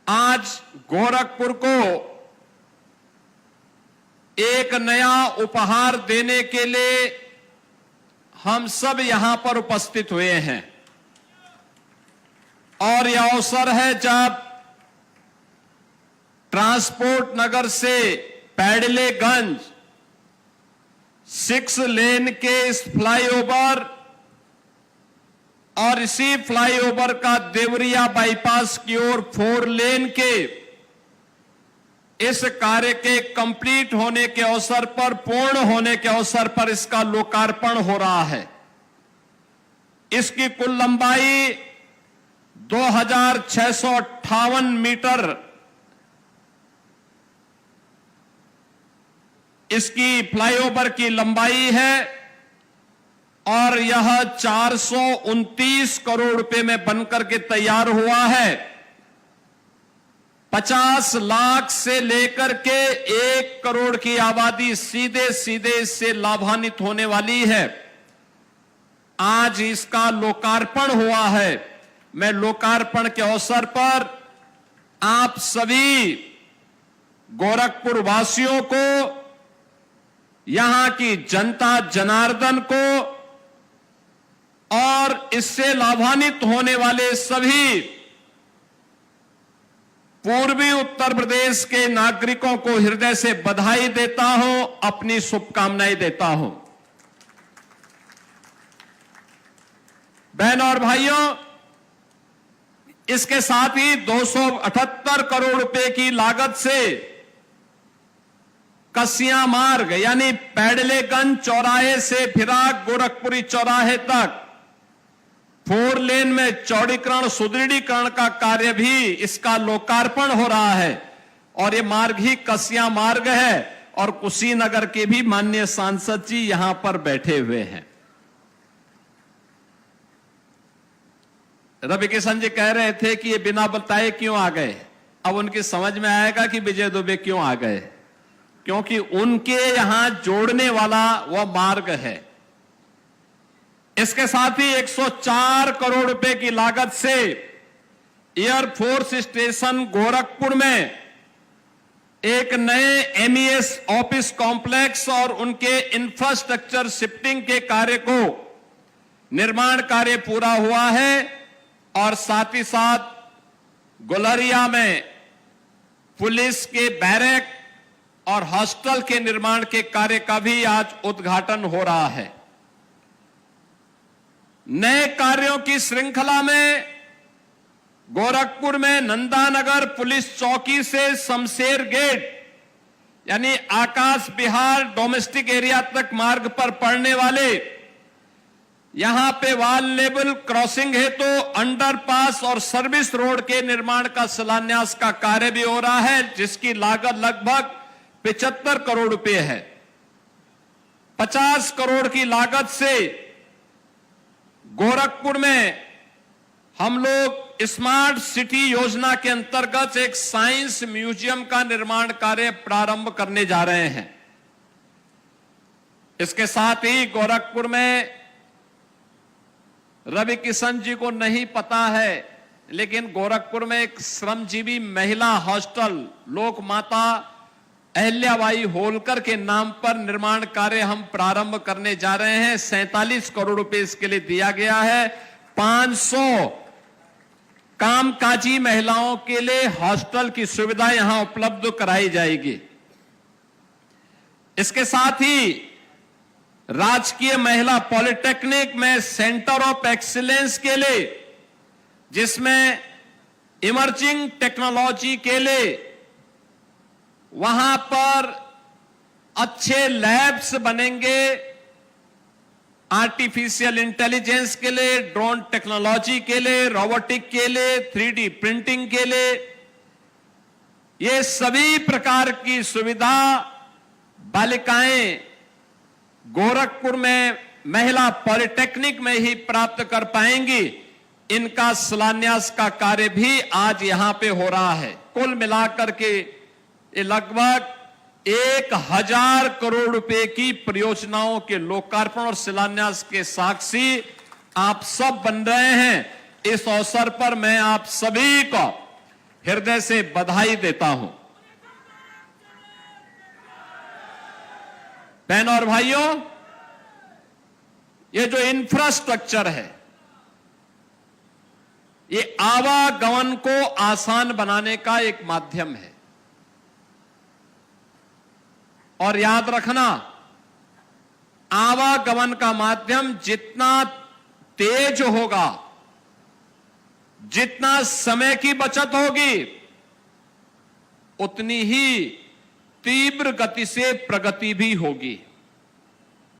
आज गोरखपुर को एक नया उपहार देने के लिए हम सब यहां पर उपस्थित हुए हैं और यह अवसर है जब ट्रांसपोर्ट नगर से पैडलेगंज 6 लेन के इस फ्लाईओवर और इसी फ्लाईओवर का देवरिया बाईपास की ओर 4 लेन के इस कार्य के कंप्लीट होने के अवसर पर, पूर्ण होने के अवसर पर इसका लोकार्पण हो रहा है। इसकी कुल लंबाई 2658 मीटर इसकी फ्लाईओवर की लंबाई है और यह 429 करोड़ रुपए में बनकर के तैयार हुआ है। 50 लाख से लेकर के 1 करोड़ की आबादी सीधे सीधे इससे लाभान्वित होने वाली है। आज इसका लोकार्पण हुआ है। मैं लोकार्पण के अवसर पर आप सभी गोरखपुर वासियों को, यहां की जनता जनार्दन को और इससे लाभान्वित होने वाले सभी पूर्वी उत्तर प्रदेश के नागरिकों को हृदय से बधाई देता हूं, अपनी शुभकामनाएं देता हूं। बहनों और भाइयों, इसके साथ ही 278 करोड़ रुपए की लागत से कसिया मार्ग यानी पैडलेगंज चौराहे से फिराक गोरखपुरी चौराहे तक 4 लेन में चौड़ीकरण सुदृढ़ीकरण का कार्य भी इसका लोकार्पण हो रहा है और ये मार्ग ही कसिया मार्ग है और कुशीनगर के भी माननीय सांसद जी यहां पर बैठे हुए हैं। रवि किशन जी कह रहे थे कि ये बिना बताए क्यों आ गए। अब उनकी समझ में आएगा कि विजय दुबे क्यों आ गए, क्योंकि उनके यहां जोड़ने वाला वह मार्ग है। इसके साथ ही 104 करोड़ रुपए की लागत से एयरफोर्स स्टेशन गोरखपुर में एक नए एमईएस ऑफिस कॉम्प्लेक्स और उनके इंफ्रास्ट्रक्चर शिफ्टिंग के कार्य को निर्माण कार्य पूरा हुआ है और साथ ही साथ गुलरिया में पुलिस के बैरक और हॉस्टल के निर्माण के कार्य का भी आज उद्घाटन हो रहा है। नए कार्यों की श्रृंखला में गोरखपुर में नंदानगर पुलिस चौकी से शमशेर गेट यानी आकाश बिहार डोमेस्टिक एरिया तक मार्ग पर पड़ने वाले यहां पे वाल लेवल क्रॉसिंग हेतु अंडरपास और सर्विस रोड के निर्माण का शिलान्यास का कार्य भी हो रहा है, जिसकी लागत लगभग 75 करोड़ रुपए है। 50 करोड़ की लागत से गोरखपुर में हम लोग स्मार्ट सिटी योजना के अंतर्गत एक साइंस म्यूजियम का निर्माण कार्य प्रारंभ करने जा रहे हैं। इसके साथ ही गोरखपुर में रवि किशन जी को नहीं पता है, लेकिन गोरखपुर में एक श्रमजीवी महिला हॉस्टल लोक माता अहिल्याबाई होलकर के नाम पर निर्माण कार्य हम प्रारंभ करने जा रहे हैं। 47 करोड़ रुपए इसके लिए दिया गया है। 500 कामकाजी महिलाओं के लिए हॉस्टल की सुविधा यहां उपलब्ध कराई जाएगी। इसके साथ ही राजकीय महिला पॉलिटेक्निक में सेंटर ऑफ एक्सीलेंस के लिए, जिसमें इमर्जिंग टेक्नोलॉजी के लिए वहां पर अच्छे लैब्स बनेंगे, आर्टिफिशियल इंटेलिजेंस के लिए, ड्रोन टेक्नोलॉजी के लिए, रोबोटिक के लिए, 3D प्रिंटिंग के लिए, ये सभी प्रकार की सुविधा बालिकाएं गोरखपुर में महिला पॉलिटेक्निक में ही प्राप्त कर पाएंगी। इनका शिलान्यास का कार्य भी आज यहां पे हो रहा है। कुल मिलाकर के ये लगभग 1000 करोड़ रुपए की परियोजनाओं के लोकार्पण और शिलान्यास के साक्षी आप सब बन रहे हैं। इस अवसर पर मैं आप सभी को हृदय से बधाई देता हूं। बहनों और भाइयों, ये जो इंफ्रास्ट्रक्चर है, ये आवागमन को आसान बनाने का एक माध्यम है। और याद रखना, आवागमन का माध्यम जितना तेज होगा, जितना समय की बचत होगी, उतनी ही तीव्र गति से प्रगति भी होगी।